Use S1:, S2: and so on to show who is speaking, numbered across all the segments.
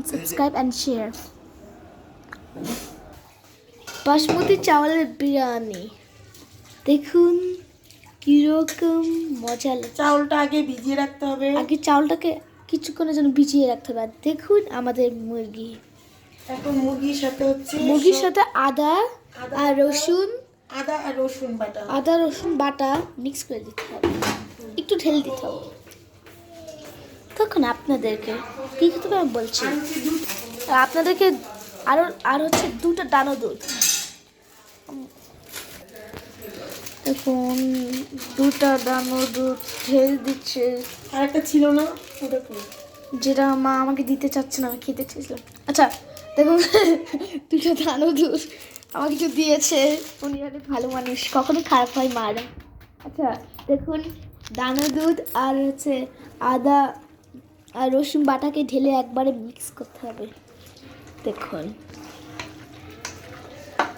S1: and subscribe and share. Basmati চাওয়ালের biryani দেখুন কিরকম মজা লাগে।
S2: চাউলটা আগে ভিজিয়ে রাখতে হবে।
S1: আগে চাউলটাকে কিছুক্ষণের জন্য ভিজিয়ে রাখতে হবে। আর দেখুন আমাদের মুরগি।
S2: এখন মুরগির সাথে হচ্ছে
S1: মুরগির সাথে আদা আর রসুন বাটা মিক্স করে দিতে হবে, একটু ঢেলে দিতে হবে। তখন আপনাদেরকে কি খেতে হবে আমি বলছি। আপনাদেরকে আর হচ্ছে 2টা দানো দুধ। এখন 2টা দানো দুধ ঢেলে দিচ্ছে।
S2: আর একটা ছিল না ওটা কি,
S1: যেটা মা আমাকে দিতে চাচ্ছে না, আমি খেতে চেয়েছিলাম। আচ্ছা দেখুন 2টা দানো দুধ আমাকে কিছু দিয়েছে। উনি অনেক ভালো মানুষ, কখনো খারাপ হয় মারা। আচ্ছা দেখুন দানো দুধ আর হচ্ছে আদা আর রসুন বাটাকে ঢেলে একবারে মিক্স করতে হবে। দেখুন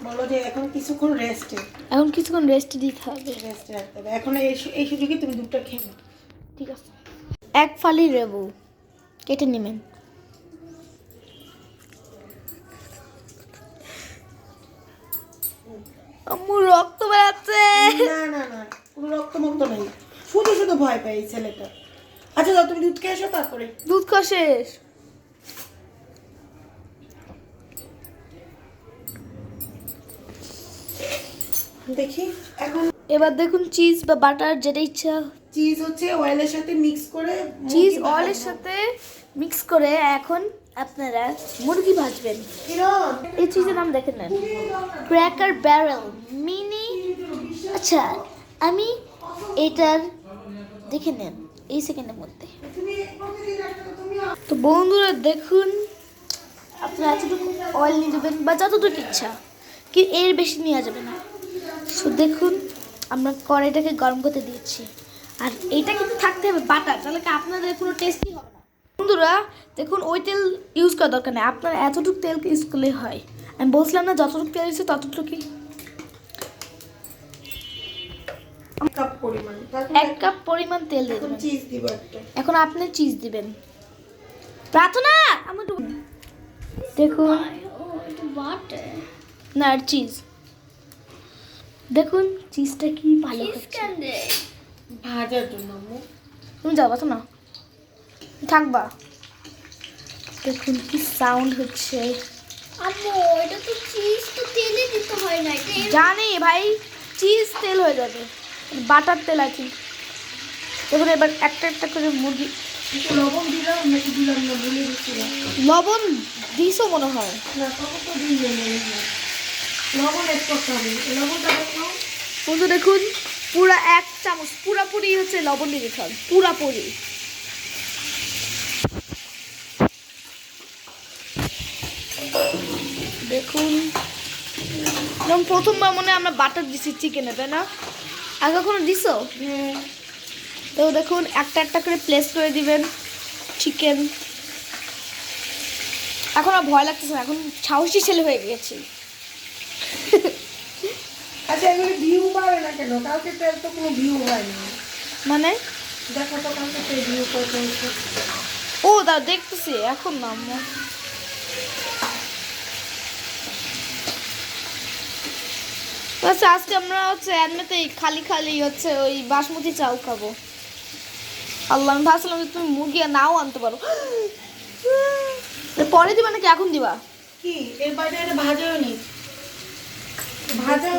S2: বলো যে এখন কিছুক্ষণ রেস্টে
S1: দিতে হবে।
S2: রাখতে হবে। এখন এই সুযোগে তুমি দুধটা খেয়ে নাও।
S1: ঠিক আছে। 1 ফালি লেবু কেটে নেবেন। আম্মু রক্ত বেরাচ্ছে।
S2: না কোনো রক্ত নেই, শুধু ভয় পায় এই ছেলেটা। আচ্ছা দাও, তুমি দুধ খেয়ে এসো, তারপরে
S1: দুধ খাওয়া শেষ।
S2: দেখি এখন
S1: এবার দেখুন চিজ বা বাটার যেটা ইচ্ছা।
S2: চিজ হচ্ছে অয়েলের সাথে মিক্স করে,
S1: চিজ অয়েলের সাথে মিক্স করে এখন আপনারা মুরগি ভাজবেন। এই চিজের নাম দেখে নেন, ক্র্যাকার ব্যারেল মিনি। আচ্ছা আমি এটার দেখে নেন এই সেকেন্ডের মধ্যে। তো বন্ধুরা দেখুন আপনারা এতটুকু অয়েল নিয়ে দেবেন বা যতটুকু ইচ্ছা, কি এর বেশি নেওয়া যাবে না। তো দেখুন আমরা কড়াইটাকে গরম করতে দিয়েছি। আর এইটা কিন্তু থাকতে হবে বাটার, তাহলে কি আপনাদের কোনো টেস্টই হবে না। বন্ধুরা দেখুন ওই তেল ইউজ করার দরকার নেই, আপনার এতটুকু তেল ইউজ করলেই হয়। আমি বলছিলাম না যতটুকু তেল ইউজ ততটুকুই। 1 কাপ পরিমাণ তেল দিয়ে দেবেন।
S2: চিজ দিব একটা।
S1: এখন আপনি চিজ দিবেন। প্রার্থনা আমার দেখুন না চিজ দেখুন চিজটা কি ভালো হচ্ছে।
S2: ভাজার জন্য
S1: তুমি যাবা তো না থাকবা। দেখুন কি সাউন্ড হচ্ছে।
S3: আম্মু এটা তো চিজ তো তেলে দিতে হয় না, এটা
S1: জানি ভাই, চিজ তেল হয়ে যাবে, বাটার তেল আছে। দেখুন এবার একটা করে মুরগি।
S2: লবণ দিলাম নাকি দিলাম না ভুলে গেছিলাম।
S1: লবণ দিছো মনে হয়।
S2: না তখন তো দিলাম লবণ এড করতে হবে। লবণটা দেখো
S1: বন্ধু দেখুন পুরা 1 চামচ পুরাপুরি হচ্ছে লবণ দিয়ে দিতে হবে, পুরাপুরি। দেখুন যেমন প্রথমবার মনে হয় আমরা বাটার দিছি চিকেনে, তাই না? আগে কখনো দিছো? তো দেখুন একটা করে প্লেস করে দিবেন চিকেন। এখন আর ভয় লাগতেছে না, এখন সাহসী ছেলে হয়ে গেছে।
S2: আচ্ছা এগুলো ভিউ পাবে না কেন? কালকে তেল তো কোনো ভিউ হয়নি।
S1: মানে
S2: দেখো তো কালকে তেল ভিউ করতে হচ্ছে।
S1: ও দা দেখতেছি এখন না আম্মু। আচ্ছা আজকে আমরা হচ্ছে এমনিতেই খালি হচ্ছে ওই বাসমতি চাল খাবো। আল্লাহ আমি ভাবছিলাম যে তুমি মুরগি নাও আনতে পারো। পরে দিবা নাকি এখন দিবা?
S2: কি এর বাইরে এটা ভাজা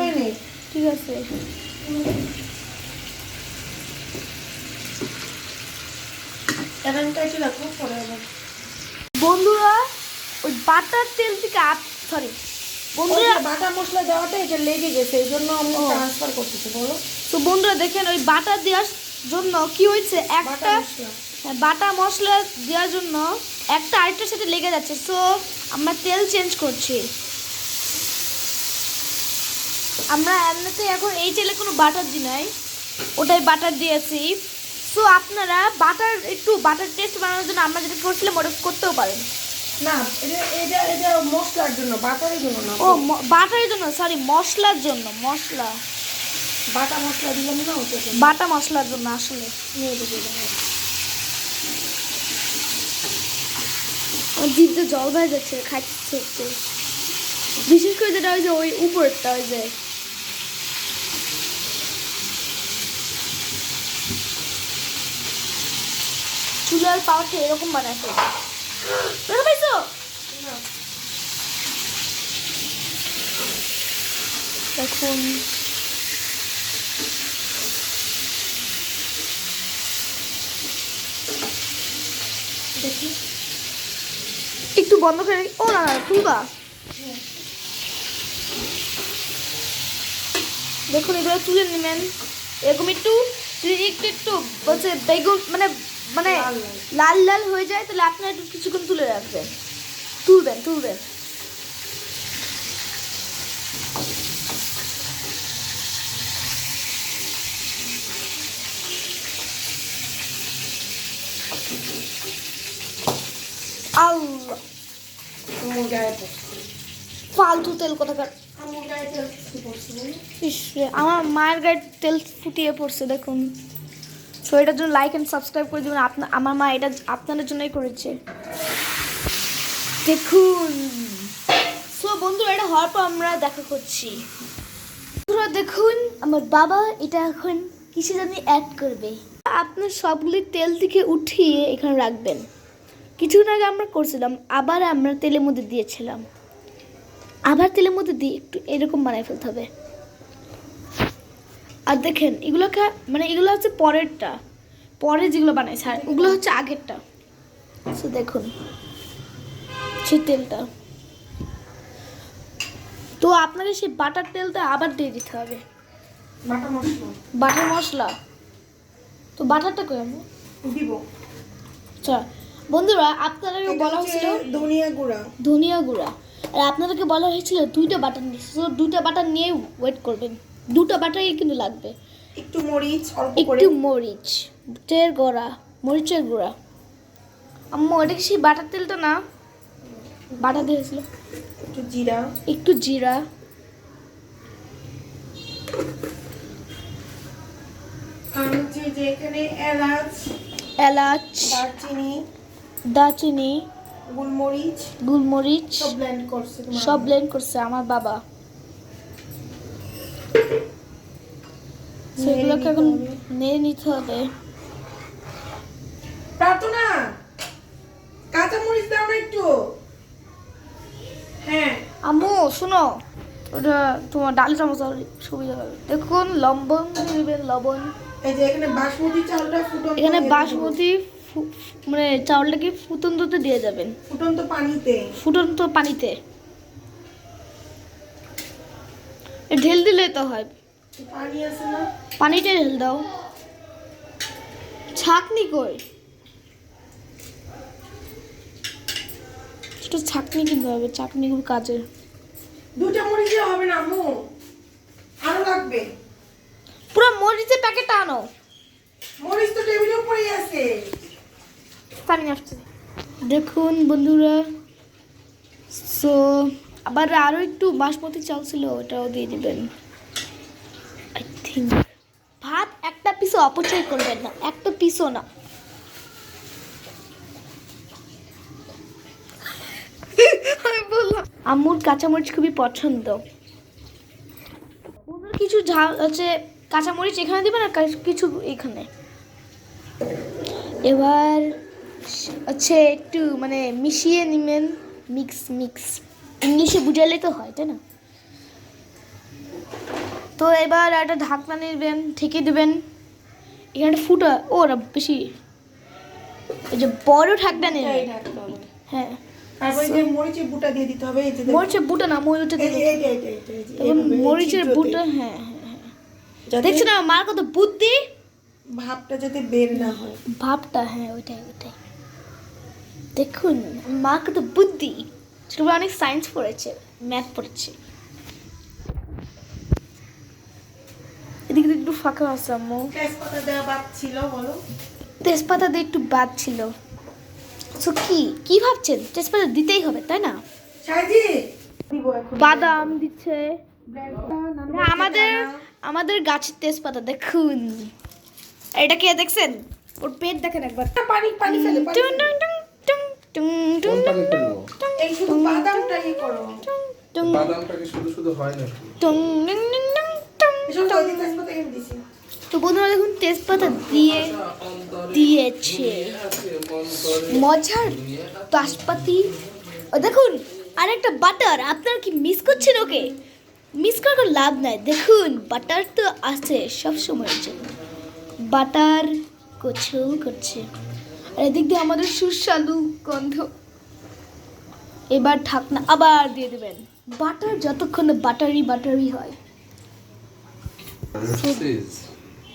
S2: হয়নি,
S1: ঠিক আছে।
S2: এখানটা একটু রাখো পরে আবার।
S1: বন্ধুরা ওই বাটার তেল থেকে সরি বন্ধুরা
S2: বাটা মশলা দেওয়াটা এটা লেগে গেছে, এই জন্য আমি ট্রান্সফার করতেছি। বলো
S1: তো বন্ধুরা দেখেন ওই বাটার দেওয়ার জন্য কি হয়েছে, একটা বাটা মশলা দেওয়ার জন্য একটা আরেকটার সাথে লেগে যাচ্ছে। সো আমরা তেল চেঞ্জ করছি। আমরা এমনিতে এখন এই তেলে কোনো বাটার দিই নাই, ওটাই বাটার দিয়েছি। সো আপনারা বাটার টেস্ট বানানোর জন্য আমরা যেটা করছিলাম ওটা করতেও পারেন।
S2: না এটা মশলার জন্য, বাটারের জন্য না।
S1: ও বাটারের জন্য, সরি মশলার জন্য,
S2: বাটা মশলা দিলাম না ওটা।
S1: বাটা মশলার জন্য আসলে আমার জিভটা জল হয়ে যাচ্ছে, খাচ্ছে একটু। বিশেষ করে যেটা ওই যে ওই উপরটা ওই যে চুলার পাওয়াটা এরকম বানাচ্ছে। পাইছো? দেখুন দেখি একটু বন্ধ করে ও না তুলবা। দেখুন এগুলো তুলে নেবেন এরকম একটু, যদি একটু একটু বলছে বেগুন মানে মানে লাল লাল হয়ে যায় তাহলে আপনারা একটু কিছুক্ষণ তুলে রাখবেন, তুলবেন। আল্লাহ
S2: আমার গায়ে পড়ছে।
S1: ফালতু তেল কোথাকার।
S2: আমার গায়ে তেল পড়ছে বলো?
S1: ইস রে, আমার মায়ের গায়ে তেল ফুটিয়ে পড়ছে দেখুন। সো এটার জন্য লাইক অ্যান্ড সাবস্ক্রাইব করে দেবেন। আমার মা এটা আপনাদের জন্যই করেছে দেখুন। সো বন্ধুরা এটা হওয়ার পর আমরা দেখা করছি। বন্ধুরা দেখুন আমার বাবা এটা এখন কিসে জানি অ্যাড করবে। আপনার সবগুলি তেল থেকে উঠিয়ে এখানে রাখবেন। কিছুক্ষণ আগে আমরা করছিলাম, আবার আমরা তেলের মধ্যে দিয়েছিলাম, আবার তেলের মধ্যে দিয়ে একটু এরকম বানাই ফেলতে হবে। আর দেখেন এগুলো মানে এগুলো হচ্ছে পরেরটা, পরে যেগুলো বানাইছে, আর ওগুলো হচ্ছে আগেরটা। তো দেখুন সেই তেলটা, তো আপনাকে সেই বাটার তেলটা আবার দিয়ে দিতে হবে। বাটার মশলা তো বাটারটা কই আমি
S2: দিব।
S1: আচ্ছা বন্ধুরা আপনাদেরকে বলা হয়েছিল ধনিয়া গুঁড়া, আর আপনাদেরকে বলা হয়েছিল 2টা বাটার নিয়ে, তো 2টা বাটার নিয়ে ওয়েট করবেন। 2টা বাটারই কিন্তু লাগবে।
S2: একটু মরিচ অল্প করে,
S1: একটু মরিচের গুঁড়া। আম্মু এটা কি সেই বাটার তেলটা না? বাটার দিয়েছিল। একটু জিরা
S2: আর হচ্ছে যে এখানে এলাচ,
S1: দারচিনি, গোলমরিচ
S2: সব
S1: ব্লেন্ড করছে আমার বাবা। সেগুলোকে এখন নেড়ে নিতে হবে।
S2: প্রার্থনা কাঁচা মরিচ দাও না একটু। হ্যাঁ
S1: আম্মু শোনো, ওটা তোমার ডাল চামচ সুবিধা হবে। দেখুন লবণ দিবেন, লবণ।
S2: এই যে এখানে বাসমতি চালটা
S1: এখানে বাসমতি মানে চাউলটাকে ফুটন্ততে দিয়ে যাবেন, ফুটন্ত পানিতে ঢেল দিলে তো হয়।
S2: পানি আছে না,
S1: পানিটা ঢেল দাও। ছাঁকনি কই? ছোট ছাঁকনি কিনতে হবে, চাটনি খুব কাজের।
S2: 2টা মরিচ দিয়ে হবে না আম্মু, আরো লাগবে।
S1: পুরো মরিচের প্যাকেট আনো।
S2: মরিচ তো টেবিলের উপরেই আছে।
S1: পানি আসছে দেখুন বন্ধুরা। সো আবার আরো একটু বাসমতি চাল ছিল, ওটাও দিয়ে দিবেন। আই থিঙ্ক ভাত একটা পিসও অপচয় করবেন না, একটা পিসও না। আমি বললাম আম্মুর কাঁচামরিচ খুবই পছন্দ। কিছু ঝাল হচ্ছে কাঁচামরিচ এখানে দিবেন আর কিছু এখানে। এবার হচ্ছে একটু মানে মিশিয়ে নেবেন, মিক্স ইংলিশে বুঝালে তো হয়, তাই না? তো এবার একটা ঢাকনা নেবেন, ঢেকে দেবেন। এখানে ফুটা ওরা বেশি, এই যে বড় ঢাকনা নেবেন। হ্যাঁ
S2: তারপরে যে মরিচের বুটা দিয়ে দিতে হবে। এই যে
S1: মরিচের বুটা না, মরিচটা দিয়ে মরিচের বুটা। হ্যাঁ দেখছেন না মার কত বুদ্ধি,
S2: ভাবটা যাতে বের না হয়।
S1: ভাবটা হ্যাঁ ওইটাই দেখুন মা কত বুদ্ধি। ছোটবেলা অনেক সায়েন্স পড়েছে, ম্যাথ পড়েছে। এদিকে একটু ফাঁকা আছে আম্মু।
S2: তেজপাতা দেওয়া বাদ ছিল, বলো।
S1: তেজপাতা দিয়ে একটু বাদ ছিল। তো কি ভাবছেন? তেজপাতা দিতেই হবে তাই না? বাদাম দিচ্ছে আমাদের গাছের তেজপাতা দেখুন। এটা কে দেখছেন? ওর পেট দেখেন একবার।
S2: পানি ফেলে বাদামটা ই করো।
S1: টুং
S4: বাদামটা কি শুধু শুধু হয় না?
S1: টুং ডিং ডিং ডিং টুং।
S2: এসব তো ওই দিন তেজপাতা এনে দিছি।
S1: তো বন্ধুরা দেখুন তেজপাতা দিয়ে দিয়েছে মজার বাসপাতি। ও দেখুন আরেকটা বাটার, আপনারা কি মিস করছেন? ওকে মিস করার কোনো লাভ নাই। দেখুন বাটার তো আছে সব সময়ের জন্য। বাটার গোছল করছে আর এদিক দিয়ে আমাদের সুস্বাদু গন্ধ। এবার ঢাকনা আবার দিয়ে দেবেন। বাটার যতক্ষণ না বাটারি বাটারি হয়।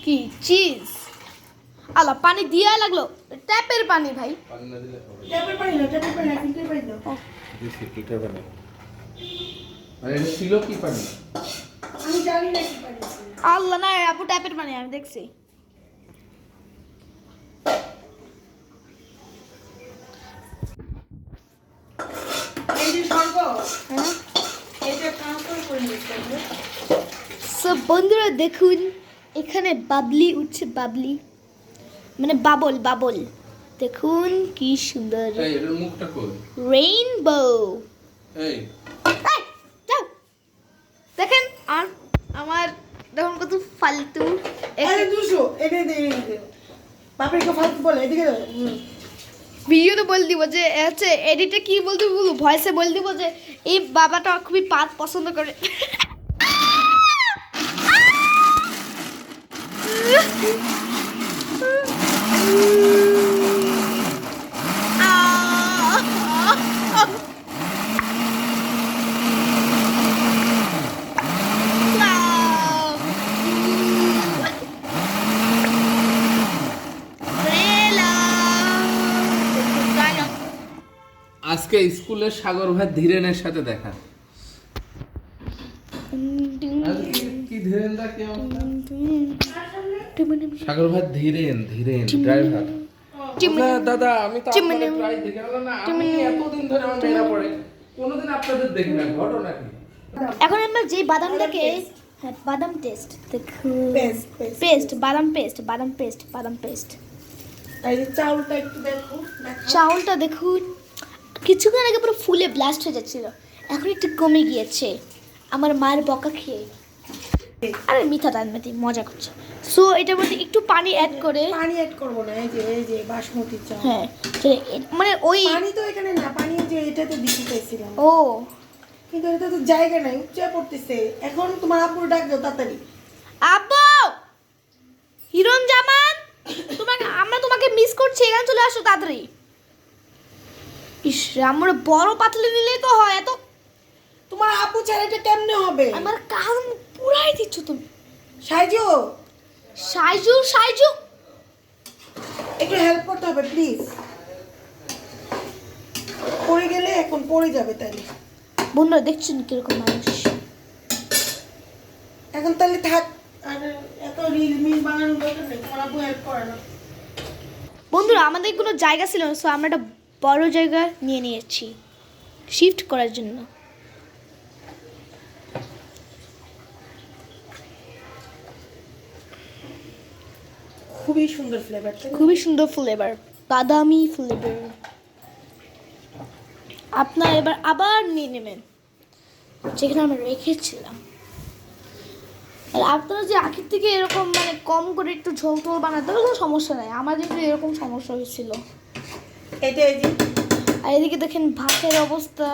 S1: কি চিজ আলা পানি দিয়ে লাগলো, ট্যাপের পানি ভাই।
S4: পানি না দিলে হবে
S2: ট্যাপের পানি না, ট্যাপের পানি না, ফিল্টার পানি দাও।
S4: দিছি ফিল্টার পানি। মানে এটা ছিল কি পানি?
S2: আমি জানি না কি পানি ছিল।
S1: আল্লাহ না আপু ট্যাপের পানি আমি দেখছি।
S2: এই যে শরবত,
S1: হ্যাঁ
S2: এটা ট্রান্সফার করে নিতে হবে।
S1: সো বন্ধুরা দেখুন এখানে বাবলি উঠছে, বাবলি মানে বাবল বাবল। দেখুন কি সুন্দর
S4: এই এর মুখটা কই?
S1: রেইনবো।
S4: এই
S1: যাও দেখেন আর আমার দেখুন কত ফালতু।
S2: আরে দুশো এনে দে, এনে দে। বাপেরকে ফালতু বলে এদিকে দাও।
S1: ভিডিওতে বলে দিব যে হচ্ছে এডিটে কি বলতে বলবো, ভয়েসে বলে দিব যে এই বাবাটা খুবই পাত পছন্দ করে।
S4: আজকে স্কুলে সাগর ভাই ধীরেনের সাথে দেখা। কি ধীরেন দা কি অবস্থা? সাগর ভাই ধীরেন ড্রাইভার। দাদা আমি তো আপনাদের প্রায় দেখে গেলাম না, আমি এতদিন ধরে আমার মেয়েরা পড়ে কোনোদিন আপনাদের দেখি না, ঘটনা কি?
S1: এখন আমরা যে বাদামটাকে হ্যাঁ বাদাম টেস্ট দেখুন
S2: পেস্ট, পেস্ট।
S1: পেস্ট বাদাম পেস্ট বাদাম পেস্ট বাদাম পেস্ট।
S2: এই যে চাউলটা একটু দেখো, দেখো।
S1: চাউলটা দেখুন কিছুক্ষণ আগে পুরো ফুলে ব্লাস্ট হয়ে যাচ্ছিল, এখন একটু কমে গিয়েছে আমার মায়ের বকা খেয়ে। আরে মিঠা দানমেতি মজা করছে। সো এটার মধ্যে একটু পানি অ্যাড করে
S2: পানি অ্যাড করবো না, এই যে বাসমতি চাল।
S1: হ্যাঁ মানে ওই
S2: পানি তো এখানে না, পানি যে এটাতে দিতে চাইছিলাম,
S1: ও
S2: কিন্তু এটা তো জায়গা নাই, উপচে পড়তেছে। এখন তোমার আপুর ডাক দাও তাড়াতাড়ি।
S1: আব্বু হিরণ জামান আমরা তোমাকে মিস করছি, এখানে চলে আসো তাড়াতাড়ি। ইস আমরা বড় পাতলে নিলেই তো হয়, এত
S2: তোমার আপু ছাড়া এটা কেমনে হবে?
S1: আমার কাজ পুরাই দিচ্ছ তুমি।
S2: সাইজো
S1: সাইজু
S2: একটু হেল্প করতে হবে প্লিজ। পড়ে গেলে এখন পড়ে যাবে তাইলে।
S1: বন্ধুরা দেখছেন কিরকম মানুষ।
S2: এখন তাহলে থাক, আর এত রিল মিল বানানোর দরকার নেই, তোমার আপু হেল্প করে না।
S1: বন্ধুরা আমাদের কোনো জায়গা ছিল না, সো আমরা একটা বড় জায়গা নিয়ে নিয়েছি শিফট করার জন্য।
S2: খুবই সুন্দর ফ্লেভারটা।
S1: খুবই সুন্দর ফ্লেভার, বাদামি ফ্লেভার। আপনার এবার আবার নিয়ে নেবেন যেখানে আমরা রেখেছিলাম। আর আপনারা যে আগের থেকে এরকম মানে কম করে একটু ঝোল টোল বানাতে হবে কোনো সমস্যা নাই, আমার কিন্তু এরকম সমস্যা হয়েছিল।
S2: এটা এই যে
S1: আর এদিকে দেখেন ভাতের অবস্থা,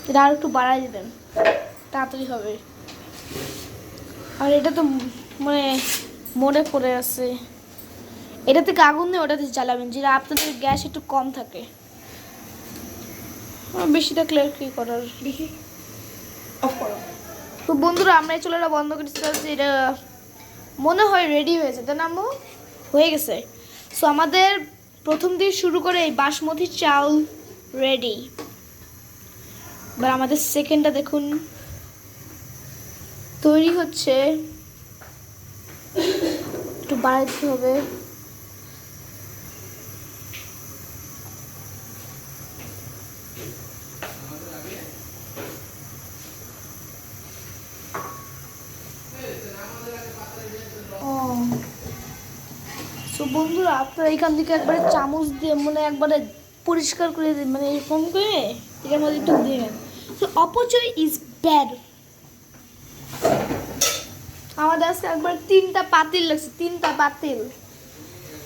S1: এটা আর একটু বাড়াই দেবেন তাড়াতাড়ি হবে। আর এটা তো মানে মনে পড়ে আছে, এটা থেকে আগুন দিয়ে ওটাতে জ্বালাবেন যেটা আপনাদের গ্যাস একটু কম থাকে। বেশি থাকলে আর কি করার।
S2: দেখি অফ করো।
S1: তো বন্ধুরা আমরা এই চুলাটা বন্ধ করেছি, এটা মনে হয় রেডি হয়েছে, তাই না আম্মু? হয়ে গেছে। সো আমাদের প্রথম দিয়ে শুরু করে এই বাসমতি চাউল রেডি। এবার আমাদের সেকেন্ডটা দেখুন তৈরি হচ্ছে, একটু বাড়াইতে হবে। সো বন্ধুরা আপনারা এখান থেকে একবারে চামচ দিয়ে মানে একবারে পরিষ্কার করে দিন, মানে এরকম করে এটার মধ্যে একটু দেবেন। তো অপচয় ইজ ব্যাড। আমাদের আজকে একবার 3টা পাতিল লাগছে, 3টা পাতিল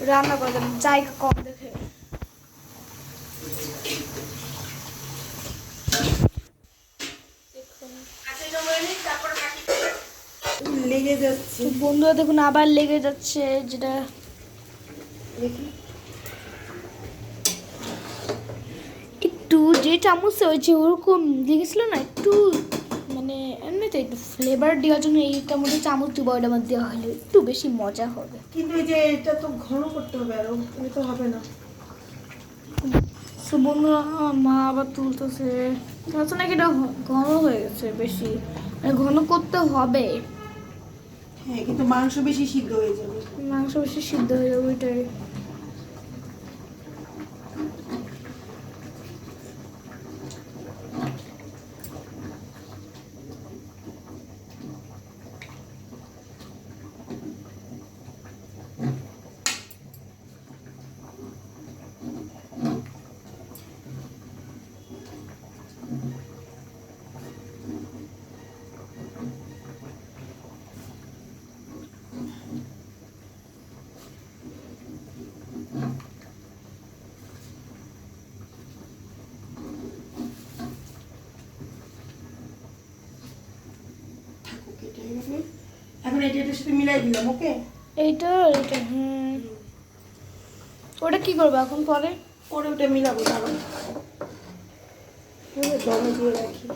S1: রান্না করবেন, জায়গা কম দেখে।
S2: লেগে যাচ্ছে
S1: তো বন্ধুরা দেখুন আবার লেগে যাচ্ছে, যেটা
S2: দেখি।
S1: একটু যে চামচে হয়েছে ওরকম লেগেছিল না, একটু মানে এমনিতে একটু ফ্লেভার দেওয়ার জন্য এইটার মধ্যে চামচ দিব, ওইটার মধ্যে দেওয়া হলে একটু বেশি মজা হবে।
S2: কিন্তু এই যে এটা তো ঘন করতে হবে, আর এটা তো হবে না।
S1: তো বন্ধুরা মা আবার তুলতেছে, আচ্ছা নাকি এটা ঘন হয়ে গেছে বেশি, মানে ঘন করতে হবে।
S2: হ্যাঁ, কিন্তু মাংস বেশি সিদ্ধ হয়ে যাবে।
S1: মাংস বেশি সিদ্ধ হয়ে যাবে ওইটাই।
S2: থাকুক এটা এইভাবে। এখন এটা এটার সাথে মিলাই দিলাম, ওকে।
S1: এইটা এইটা ওটা কি করবো এখন পরে?
S2: পরে ওটা মিলাবো, দাঁড়াও। দমে দিয়ে রাখি।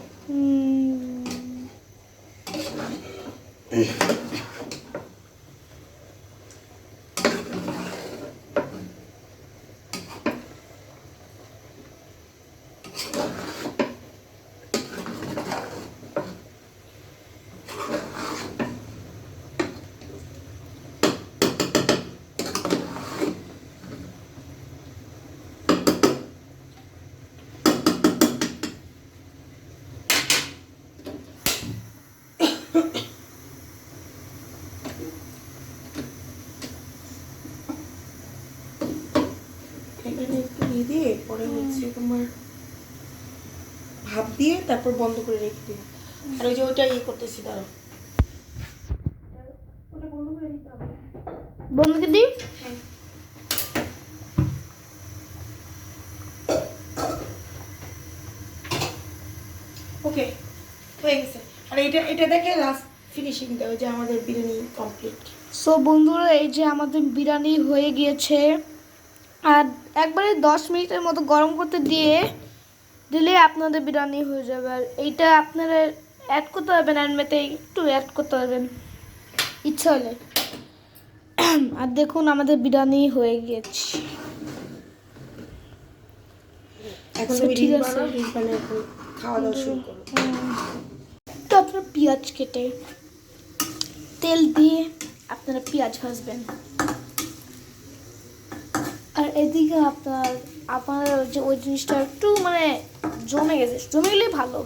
S2: এখানে একটু দিয়ে পরে হচ্ছে তোমার ভাপ দিয়ে তারপর বন্ধ করে রেখে দিই। আর ওই যে ওইটা ইয়ে করতেছি, দাঁড়াও। ওটা বন্ধ করে দিতে হবে।
S1: বন্ধুকে দিই।
S2: ওকে, হয়ে গেছে। আর এটা এটা দেখে লাস্ট ফিনিশিং দেওয়া যে আমাদের বিরিয়ানি কমপ্লিট।
S1: সো বন্ধুরা এই যে আমাদের বিরিয়ানি হয়ে গিয়েছে, আর একবারে 10 মিনিটের মতো গরম করতে দিলে আপনাদের বিরিয়ানি হয়ে যাবে। আর এইটা আপনারা অ্যাড করতে পারবেন, আর মেতে একটু অ্যাড করতে পারবেন ইচ্ছা হলে। আর দেখুন আমাদের বিরিয়ানি হয়ে গিয়েছে।
S2: এখন
S1: আচ্ছা,
S2: তুমি
S1: ঠিক
S2: রিল
S1: আছে।
S2: বানাও, রিল বানিয়ে এখন খাওয়া দাওয়া শুরু করো।
S1: তো আপনারা পেঁয়াজ কেটে তেল দিয়ে আপনারা পেঁয়াজ ভাজবেন, আর এদিকে আপনার যে ওই জিনিসটা একটু মানে জমে গেলেই ভালো।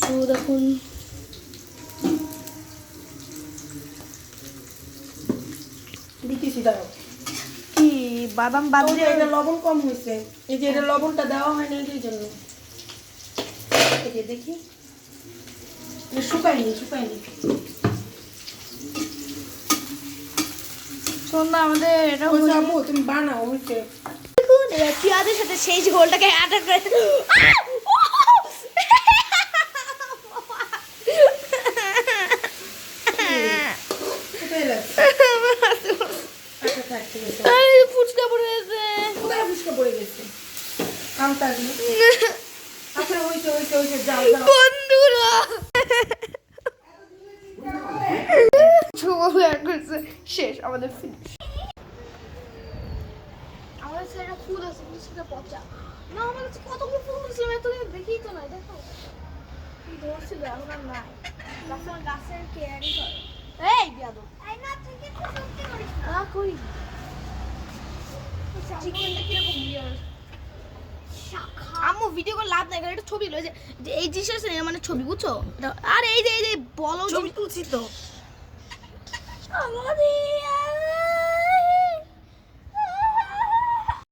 S1: তো দেখুন
S2: দিতেছি, দাঁড়াও।
S1: কি বাদাম বাদ
S2: ওই যে এটা লবণ কম হয়েছে, এই যে এটা লবণটা দেওয়া হয়নি এই জন্য। এই যে দেখি, এটা শুকায়নি।
S1: সন্ধ্যা আমাদের এটা
S2: ওই যে আম্মু তুমি বানাও হয়েছে।
S1: দেখুন এবার পেঁয়াজের সাথে সেই ঝোলটাকে আটা করে
S2: কোথায় লাগছে? আচ্ছা, থাক, ঠিক আছে।
S1: আরে ফুচকা পড়ে গেছে।
S2: কোথায় ফুচকা পড়ে গেছে? কাউন্টার আচ্ছা, হয়েছে, যাও।
S1: বন্ধুরা শেষ আমাদের ফিনিশ। আমাদের সেটা ফুল আছে, সেটা পচা না। আমার কাছে কতগুলো ফুল ছিল, এতদিন দেখিই তো নাই। দেখো ধরছিল, এখন আর নাই। গাছের কেয়ারই করে। এই বিয়াদব, না কই চিকেনটা কিরকম বিয়ার। আম্মু ভিডিও করে লাভ নাই, কারণ এটা ছবি লয় যে এই জিনিস আছে না, মানে ছবি বুঝছো। আর এই যে বলো
S2: ছবি তুলছি তো।
S1: আমাদের